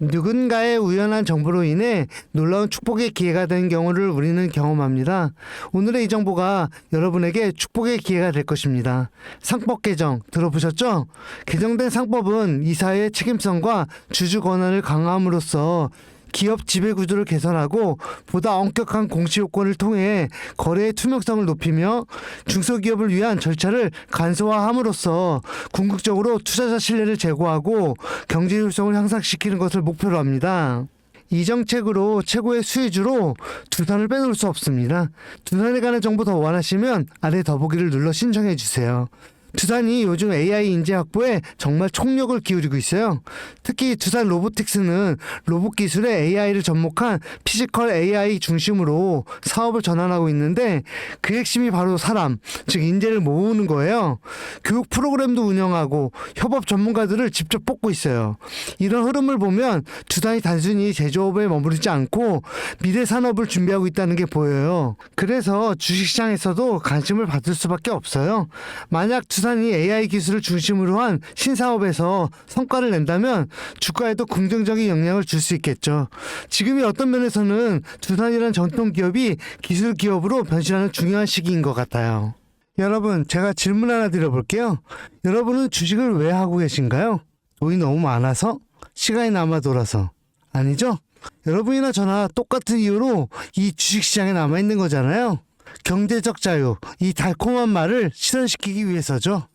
누군가의 우연한 정보로 인해 놀라운 축복의 기회가 된 경우를 우리는 경험합니다. 오늘의 이 정보가 여러분에게 축복의 기회가 될 것입니다. 상법 개정 들어보셨죠? 개정된 상법은 이사의 책임성과 주주 권한을 강화함으로써 기업 지배 구조를 개선하고 보다 엄격한 공시 요건을 통해 거래의 투명성을 높이며 중소기업을 위한 절차를 간소화함으로써 궁극적으로 투자자 신뢰를 제고하고 경제 효율성을 향상시키는 것을 목표로 합니다. 이 정책으로 최고의 수혜주로 두산을 빼놓을 수 없습니다. 두산에 관한 정보 더 원하시면 아래 더보기를 눌러 신청해 주세요. 두산이 요즘 AI 인재 확보에 정말 총력을 기울이고 있어요. 특히 두산 로보틱스는 로봇 기술에 AI를 접목한 피지컬 AI 중심으로 사업을 전환하고 있는데 그 핵심이 바로 사람, 즉 인재를 모으는 거예요. 교육 프로그램도 운영하고 협업 전문가들을 직접 뽑고 있어요. 이런 흐름을 보면 두산이 단순히 제조업에 머무르지 않고 미래 산업을 준비하고 있다는 게 보여요. 그래서 주식시장에서도 관심을 받을 수밖에 없어요. 만약 두산이 AI 기술을 중심으로 한 신사업에서 성과를 낸다면 주가에도 긍정적인 영향을 줄 수 있겠죠. 지금이 어떤 면에서는 두산이라는 전통 기업이 기술 기업으로 변신하는 중요한 시기인 것 같아요. 여러분, 제가 질문 하나 드려볼게요. 여러분은 주식을 왜 하고 계신가요? 돈이 너무 많아서? 시간이 남아 돌아서? 아니죠? 여러분이나 저나 똑같은 이유로 이 주식시장에 남아있는 거잖아요. 경제적 자유, 이 달콤한 말을 실현시키기 위해서죠.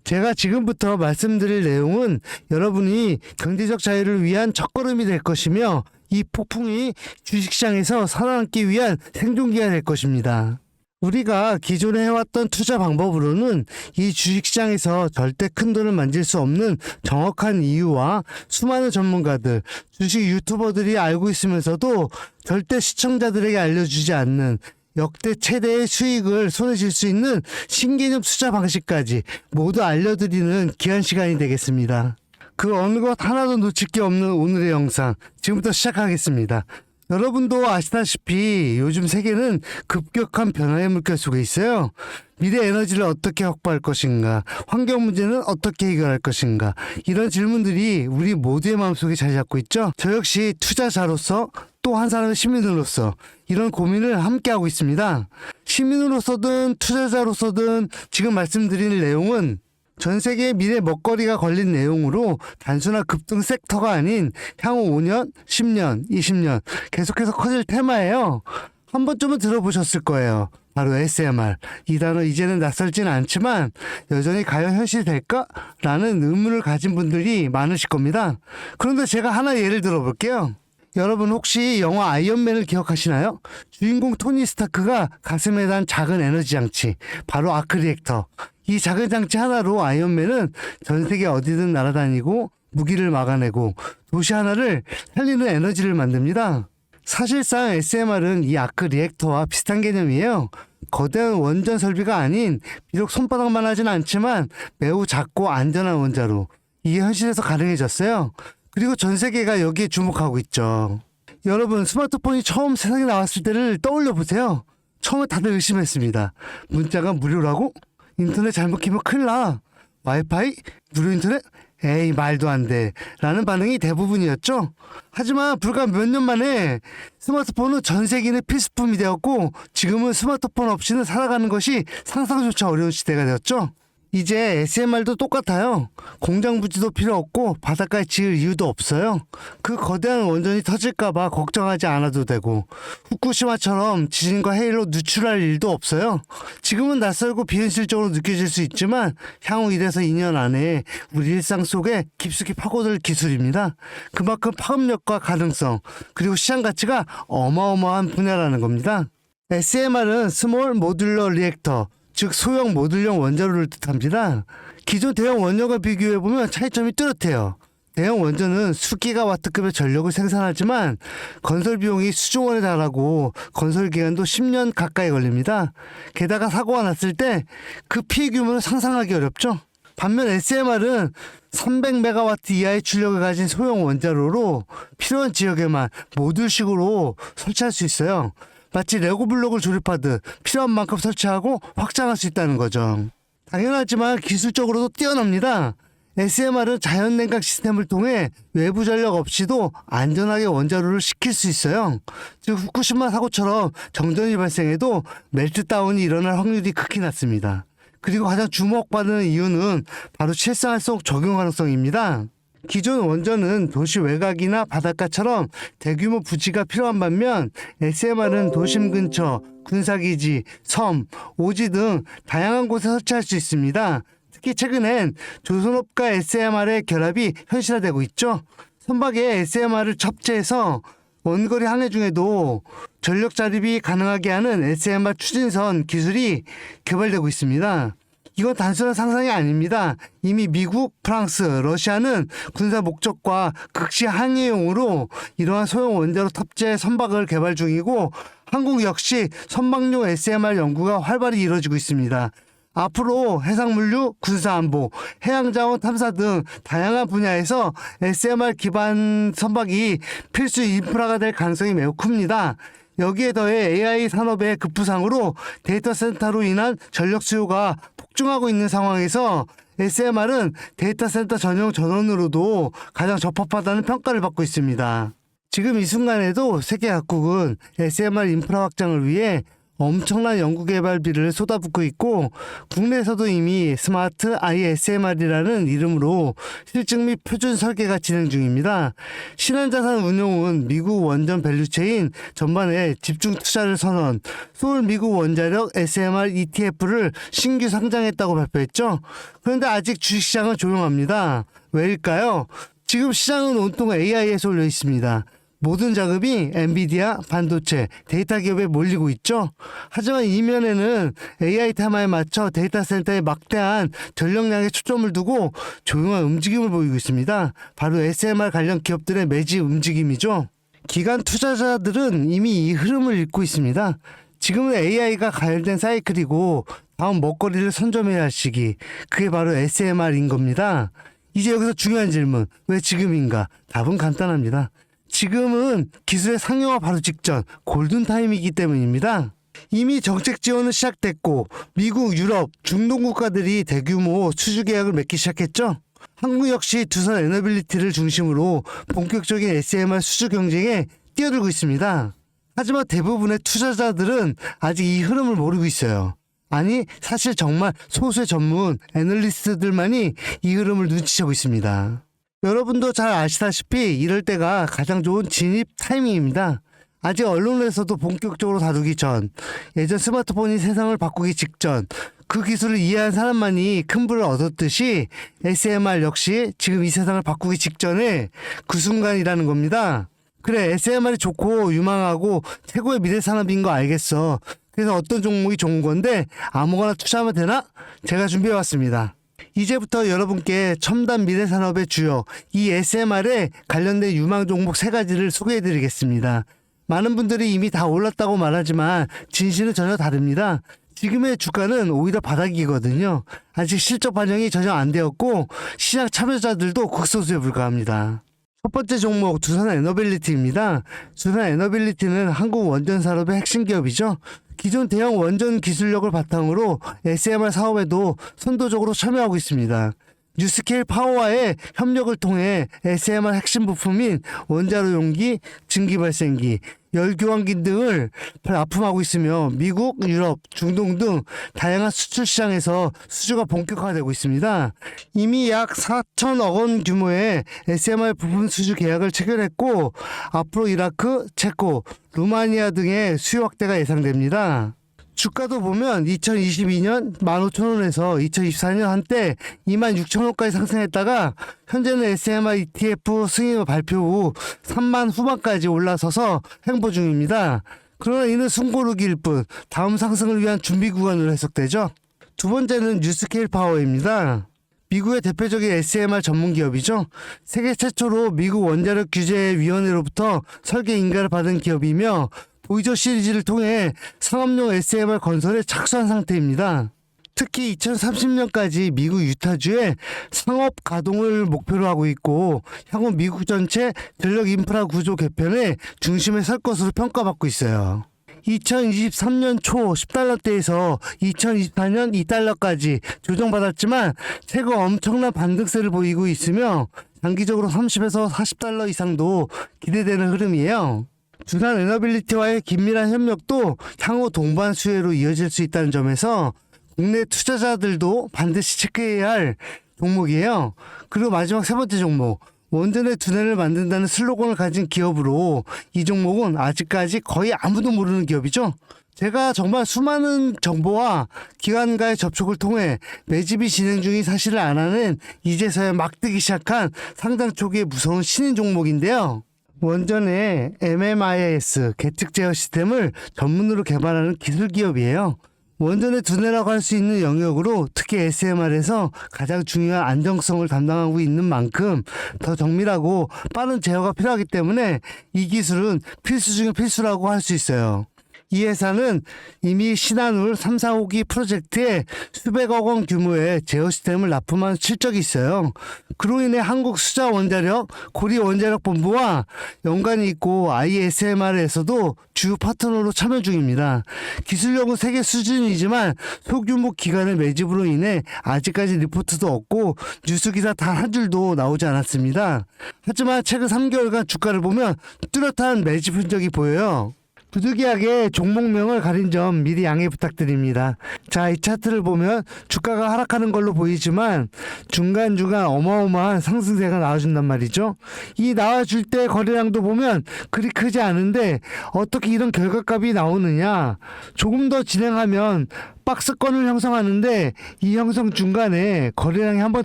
제가 지금부터 말씀드릴 내용은 여러분이 경제적 자유를 위한 첫걸음이 될 것이며 이 폭풍이 주식시장에서 살아남기 위한 생존기가 될 것입니다. 우리가 기존에 해왔던 투자 방법으로는 이 주식시장에서 절대 큰 돈을 만질 수 없는 정확한 이유와 수많은 전문가들, 주식 유튜버들이 알고 있으면서도 절대 시청자들에게 알려주지 않는 역대 최대의 수익을 손에 쥘 수 있는 신개념 투자 방식까지 모두 알려드리는 귀한 시간이 되겠습니다. 그 어느 것 하나도 놓칠 게 없는 오늘의 영상, 지금부터 시작하겠습니다. 여러분도 아시다시피 요즘 세계는 급격한 변화의 물결 속에 있어요. 미래 에너지를 어떻게 확보할 것인가, 환경 문제는 어떻게 해결할 것인가, 이런 질문들이 우리 모두의 마음속에 자리 잡고 있죠. 저 역시 투자자로서 또 한 사람의 시민으로서 이런 고민을 함께하고 있습니다. 시민으로서든 투자자로서든 지금 말씀드릴 내용은 전 세계의 미래 먹거리가 걸린 내용으로 단순한 급등 섹터가 아닌 향후 5년, 10년, 20년 계속해서 커질 테마예요. 한 번쯤은 들어보셨을 거예요. 바로 SMR. 이 단어 이제는 낯설지는 않지만 여전히 과연 현실이 될까? 라는 의문을 가진 분들이 많으실 겁니다. 그런데 제가 하나 예를 들어볼게요. 여러분 혹시 영화 아이언맨을 기억하시나요? 주인공 토니 스타크가 가슴에 단 작은 에너지 장치, 바로 아크 리액터. 이 작은 장치 하나로 아이언맨은 전 세계 어디든 날아다니고 무기를 막아내고 도시 하나를 살리는 에너지를 만듭니다. 사실상 SMR은 이 아크 리액터와 비슷한 개념이에요. 거대한 원전 설비가 아닌 비록 손바닥만 하진 않지만 매우 작고 안전한 원자로 이게 현실에서 가능해졌어요. 그리고 전 세계가 여기에 주목하고 있죠. 여러분, 스마트폰이 처음 세상에 나왔을 때를 떠올려 보세요. 처음에 다들 의심했습니다. 문자가 무료라고? 인터넷 잘못 키면 큰일 나. 와이파이? 무료 인터넷? 에이, 말도 안 돼. 라는 반응이 대부분이었죠. 하지만 불과 몇 년 만에 스마트폰은 전 세계인의 필수품이 되었고 지금은 스마트폰 없이는 살아가는 것이 상상조차 어려운 시대가 되었죠. 이제 SMR도 똑같아요. 공장 부지도 필요 없고 바닷가에 지을 이유도 없어요. 그 거대한 원전이 터질까봐 걱정하지 않아도 되고 후쿠시마처럼 지진과 해일로 누출할 일도 없어요. 지금은 낯설고 비현실적으로 느껴질 수 있지만 향후 1에서 2년 안에 우리 일상 속에 깊숙이 파고들 기술입니다. 그만큼 파급력과 가능성 그리고 시장 가치가 어마어마한 분야라는 겁니다. SMR은 스몰 모듈러 리액터, 즉 소형 모듈형 원자로를 뜻합니다. 기존 대형 원전과 비교해보면 차이점이 뚜렷해요. 대형 원전은 수기가와트급의 전력을 생산하지만 건설 비용이 수조 원에 달하고 건설 기간도 10년 가까이 걸립니다. 게다가 사고가 났을 때 그 피해 규모는 상상하기 어렵죠. 반면 SMR은 300메가와트 이하의 출력을 가진 소형 원자로로 필요한 지역에만 모듈식으로 설치할 수 있어요. 마치 레고 블록을 조립하듯 필요한 만큼 설치하고 확장할 수 있다는 거죠. 당연하지만 기술적으로도 뛰어납니다. SMR은 자연 냉각 시스템을 통해 외부 전력 없이도 안전하게 원자로를 식힐 수 있어요. 즉 후쿠시마 사고처럼 정전이 발생해도 멜트다운이 일어날 확률이 극히 낮습니다. 그리고 가장 주목받는 이유는 바로 실생활 속 적용 가능성입니다. 기존 원전은 도시 외곽이나 바닷가처럼 대규모 부지가 필요한 반면 SMR은 도심 근처, 군사기지, 섬, 오지 등 다양한 곳에 설치할 수 있습니다. 특히 최근엔 조선업과 SMR의 결합이 현실화되고 있죠. 선박에 SMR을 탑재해서 원거리 항해 중에도 전력 자립이 가능하게 하는 SMR 추진선 기술이 개발되고 있습니다. 이건 단순한 상상이 아닙니다. 이미 미국, 프랑스, 러시아는 군사 목적과 극시 항해용으로 이러한 소형 원자로 탑재 선박을 개발 중이고 한국 역시 선박용 SMR 연구가 활발히 이루어지고 있습니다. 앞으로 해상물류, 군사안보, 해양자원 탐사 등 다양한 분야에서 SMR 기반 선박이 필수 인프라가 될 가능성이 매우 큽니다. 여기에 더해 AI 산업의 급부상으로 데이터 센터로 인한 전력 수요가 폭증하고 있는 상황에서 SMR은 데이터 센터 전용 전원으로도 가장 적합하다는 평가를 받고 있습니다. 지금 이 순간에도 세계 각국은 SMR 인프라 확장을 위해 엄청난 연구개발비를 쏟아붓고 있고 국내에서도 이미 스마트 ISMR이라는 이름으로 실증 및 표준 설계가 진행 중입니다. 신한자산 운용은 미국 원전 밸류체인 전반에 집중 투자를 선언, 서울 미국 원자력 SMR ETF를 신규 상장했다고 발표했죠. 그런데 아직 주식시장은 조용합니다. 왜일까요? 지금 시장은 온통 AI에 쏠려 있습니다. 모든 자금이 엔비디아, 반도체, 데이터 기업에 몰리고 있죠. 하지만 이면에는 AI 테마에 맞춰 데이터 센터에 막대한 전력량에 초점을 두고 조용한 움직임을 보이고 있습니다. 바로 SMR 관련 기업들의 매집 움직임이죠. 기관 투자자들은 이미 이 흐름을 읽고 있습니다. 지금은 AI가 가열된 사이클이고 다음 먹거리를 선점해야 할 시기, 그게 바로 SMR인 겁니다. 이제 여기서 중요한 질문, 왜 지금인가? 답은 간단합니다. 지금은 기술의 상용화 바로 직전 골든타임이기 때문입니다. 이미 정책 지원은 시작됐고 미국, 유럽, 중동 국가들이 대규모 수주 계약을 맺기 시작했죠. 한국 역시 두산 에너빌리티를 중심으로 본격적인 SMR 수주 경쟁에 뛰어들고 있습니다. 하지만 대부분의 투자자들은 아직 이 흐름을 모르고 있어요. 아니, 사실 정말 소수의 전문 애널리스트들만이 이 흐름을 눈치채고 있습니다. 여러분도 잘 아시다시피 이럴 때가 가장 좋은 진입 타이밍입니다. 아직 언론에서도 본격적으로 다루기 전, 예전 스마트폰이 세상을 바꾸기 직전, 그 기술을 이해한 사람만이 큰 부를 얻었듯이 SMR 역시 지금 이 세상을 바꾸기 직전에 그 순간이라는 겁니다. 그래, SMR이 좋고 유망하고 최고의 미래 산업인 거 알겠어. 그래서 어떤 종목이 좋은 건데 아무거나 투자하면 되나? 제가 준비해왔습니다. 이제부터 여러분께 첨단 미래 산업의 주요, 이 SMR에 관련된 유망 종목 3가지를 소개해드리겠습니다. 많은 분들이 이미 다 올랐다고 말하지만 진실은 전혀 다릅니다. 지금의 주가는 오히려 바닥이거든요. 아직 실적 반영이 전혀 안 되었고 시장 참여자들도 극소수에 불과합니다. 첫 번째 종목 두산 에너빌리티입니다. 두산 에너빌리티는 한국 원전 산업의 핵심 기업이죠. 기존 대형 원전 기술력을 바탕으로 SMR 사업에도 선도적으로 참여하고 있습니다. 뉴스케일 파워와의 협력을 통해 SMR 핵심 부품인 원자로 용기, 증기 발생기, 열교환기 등을 납품하고 있으며 미국, 유럽, 중동 등 다양한 수출 시장에서 수주가 본격화되고 있습니다. 이미 약 4천억 원 규모의 SMR 부품 수주 계약을 체결했고 앞으로 이라크, 체코, 루마니아 등의 수요 확대가 예상됩니다. 주가도 보면 2022년 15,000원에서 2024년 한때 26,000원까지 상승했다가 현재는 SMR ETF 승인 발표 후 3만 후반까지 올라서서 횡보 중입니다. 그러나 이는 숨고르기일 뿐 다음 상승을 위한 준비 구간으로 해석되죠. 두 번째는 뉴스케일 파워입니다. 미국의 대표적인 SMR 전문 기업이죠. 세계 최초로 미국 원자력 규제위원회로부터 설계 인가를 받은 기업이며 보이저 시리즈를 통해 상업용 SMR 건설에 착수한 상태입니다. 특히 2030년까지 미국 유타주에 상업 가동을 목표로 하고 있고 향후 미국 전체 전력 인프라 구조 개편의 중심에 설 것으로 평가받고 있어요. 2023년 초 10달러대에서 2024년 2달러까지 조정받았지만 최근 엄청난 반등세를 보이고 있으며 장기적으로 30에서 40달러 이상도 기대되는 흐름이에요. 두산 에너빌리티와의 긴밀한 협력도 향후 동반 수혜로 이어질 수 있다는 점에서 국내 투자자들도 반드시 체크해야 할 종목이에요. 그리고 마지막 세 번째 종목, 원전의 두뇌를 만든다는 슬로건을 가진 기업으로 이 종목은 아직까지 거의 아무도 모르는 기업이죠. 제가 정말 수많은 정보와 기관과의 접촉을 통해 매집이 진행 중인 사실을 알아낸 이제서야 막 뜨기 시작한 상장 초기의 무서운 신인 종목인데요. 원전의 MMIS 계측 제어 시스템을 전문으로 개발하는 기술 기업이에요. 원전의 두뇌라고 할 수 있는 영역으로 특히 SMR에서 가장 중요한 안정성을 담당하고 있는 만큼 더 정밀하고 빠른 제어가 필요하기 때문에 이 기술은 필수 중의 필수라고 할 수 있어요. 이 회사는 이미 신한울 3, 4호기 프로젝트에 수백억 원 규모의 제어 시스템을 납품한 실적이 있어요. 그로 인해 한국수자원자력, 고리원자력본부와 연관이 있고 ISMR에서도 주요 파트너로 참여 중입니다. 기술력은 세계 수준이지만 소규모 기관의 매집으로 인해 아직까지 리포트도 없고 뉴스기사 단 한 줄도 나오지 않았습니다. 하지만 최근 3개월간 주가를 보면 뚜렷한 매집 흔적이 보여요. 부득이하게 종목명을 가린 점 미리 양해 부탁드립니다. 자, 이 차트를 보면 주가가 하락하는 걸로 보이지만 중간중간 어마어마한 상승세가 나와준단 말이죠. 이 나와줄 때 거래량도 보면 그리 크지 않은데 어떻게 이런 결과값이 나오느냐. 조금 더 진행하면 박스권을 형성하는데 이 형성 중간에 거래량이 한번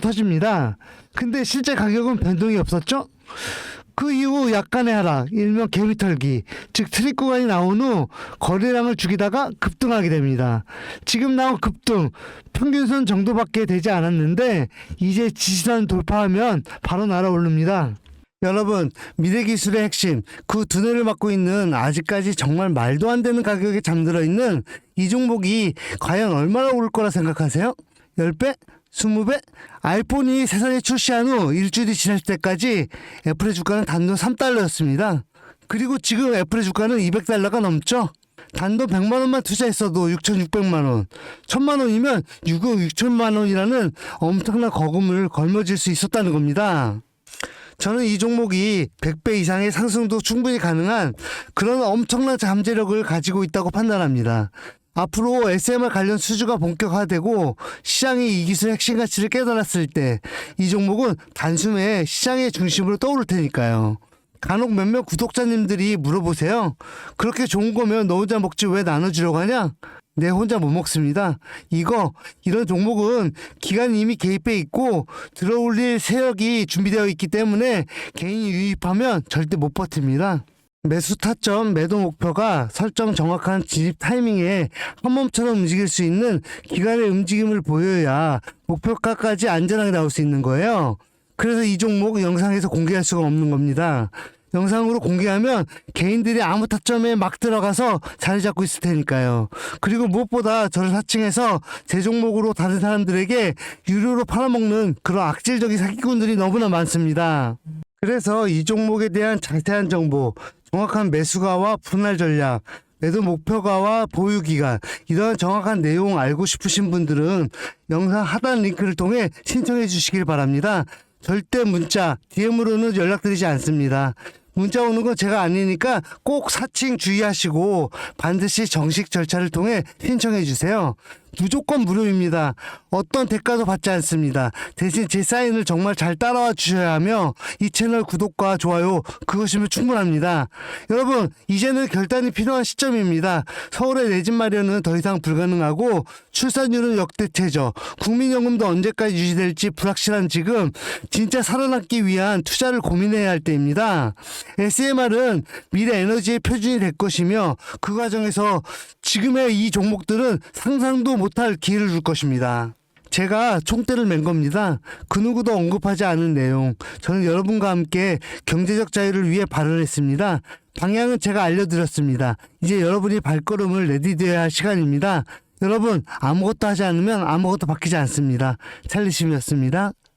터집니다. 근데 실제 가격은 변동이 없었죠? 그 이후 약간의 하락, 일명 개미털기, 즉 트릭 구간이 나온 후 거래량을 죽이다가 급등하게 됩니다. 지금 나온 급등, 평균선 정도밖에 되지 않았는데 이제 지지선 돌파하면 바로 날아오릅니다. 여러분, 미래기술의 핵심, 그 두뇌를 맡고 있는 아직까지 정말 말도 안 되는 가격에 잠들어 있는 이 종목이 과연 얼마나 오를 거라 생각하세요? 10배? 20배? 아이폰이 세상에 출시한 후 일주일이 지날 때까지 애플의 주가는 단돈 3달러였습니다. 그리고 지금 애플의 주가는 200달러가 넘죠. 단돈 100만원만 투자했어도 6,600만원, 1,000만원이면 6억 6천만원이라는 엄청난 거금을 걸머쥘 수 있었다는 겁니다. 저는 이 종목이 100배 이상의 상승도 충분히 가능한 그런 엄청난 잠재력을 가지고 있다고 판단합니다. 앞으로 SMR 관련 수주가 본격화되고 시장이 이 기술의 핵심 가치를 깨달았을 때 이 종목은 단숨에 시장의 중심으로 떠오를 테니까요. 간혹 몇몇 구독자님들이 물어보세요. 그렇게 좋은 거면 너 혼자 먹지 왜 나눠주려고 하냐? 내 혼자 못 먹습니다. 이런 종목은 기관이 이미 개입해 있고 들어올릴 세력이 준비되어 있기 때문에 개인이 유입하면 절대 못 버팁니다. 매수 타점, 매도 목표가 설정 정확한 진입 타이밍에 한몸처럼 움직일 수 있는 기관의 움직임을 보여야 목표가까지 안전하게 나올 수 있는 거예요. 그래서 이 종목 영상에서 공개할 수가 없는 겁니다. 영상으로 공개하면 개인들이 아무 타점에 막 들어가서 자리 잡고 있을 테니까요. 그리고 무엇보다 저를 사칭해서 제 종목으로 다른 사람들에게 유료로 팔아먹는 그런 악질적인 사기꾼들이 너무나 많습니다. 그래서 이 종목에 대한 자세한 정보, 정확한 매수가와 분할 전략, 매도 목표가와 보유 기간, 이런 정확한 내용 알고 싶으신 분들은 영상 하단 링크를 통해 신청해 주시길 바랍니다. 절대 문자, DM으로는 연락드리지 않습니다. 문자 오는 건 제가 아니니까 꼭 사칭 주의하시고 반드시 정식 절차를 통해 신청해 주세요. 무조건 무료입니다. 어떤 대가도 받지 않습니다. 대신 제 사인을 정말 잘 따라와 주셔야 하며 이 채널 구독과 좋아요 그것이면 충분합니다. 여러분, 이제는 결단이 필요한 시점입니다. 서울의 내 집 마련은 더 이상 불가능하고 출산율은 역대 최저, 국민연금도 언제까지 유지될지 불확실한 지금 진짜 살아남기 위한 투자를 고민해야 할 때입니다. SMR은 미래 에너지의 표준이 될 것이며 그 과정에서 지금의 이 종목들은 상상도 못할 기회를 줄 것입니다. 제가 총대를 맨 겁니다. 그 누구도 언급하지 않은 내용. 저는 여러분과 함께 경제적 자유를 위해 발언했습니다. 방향은 제가 알려드렸습니다. 이제 여러분이 발걸음을 내디뎌야 할 시간입니다. 여러분, 아무것도 하지 않으면 아무것도 바뀌지 않습니다. 찰리심이었습니다.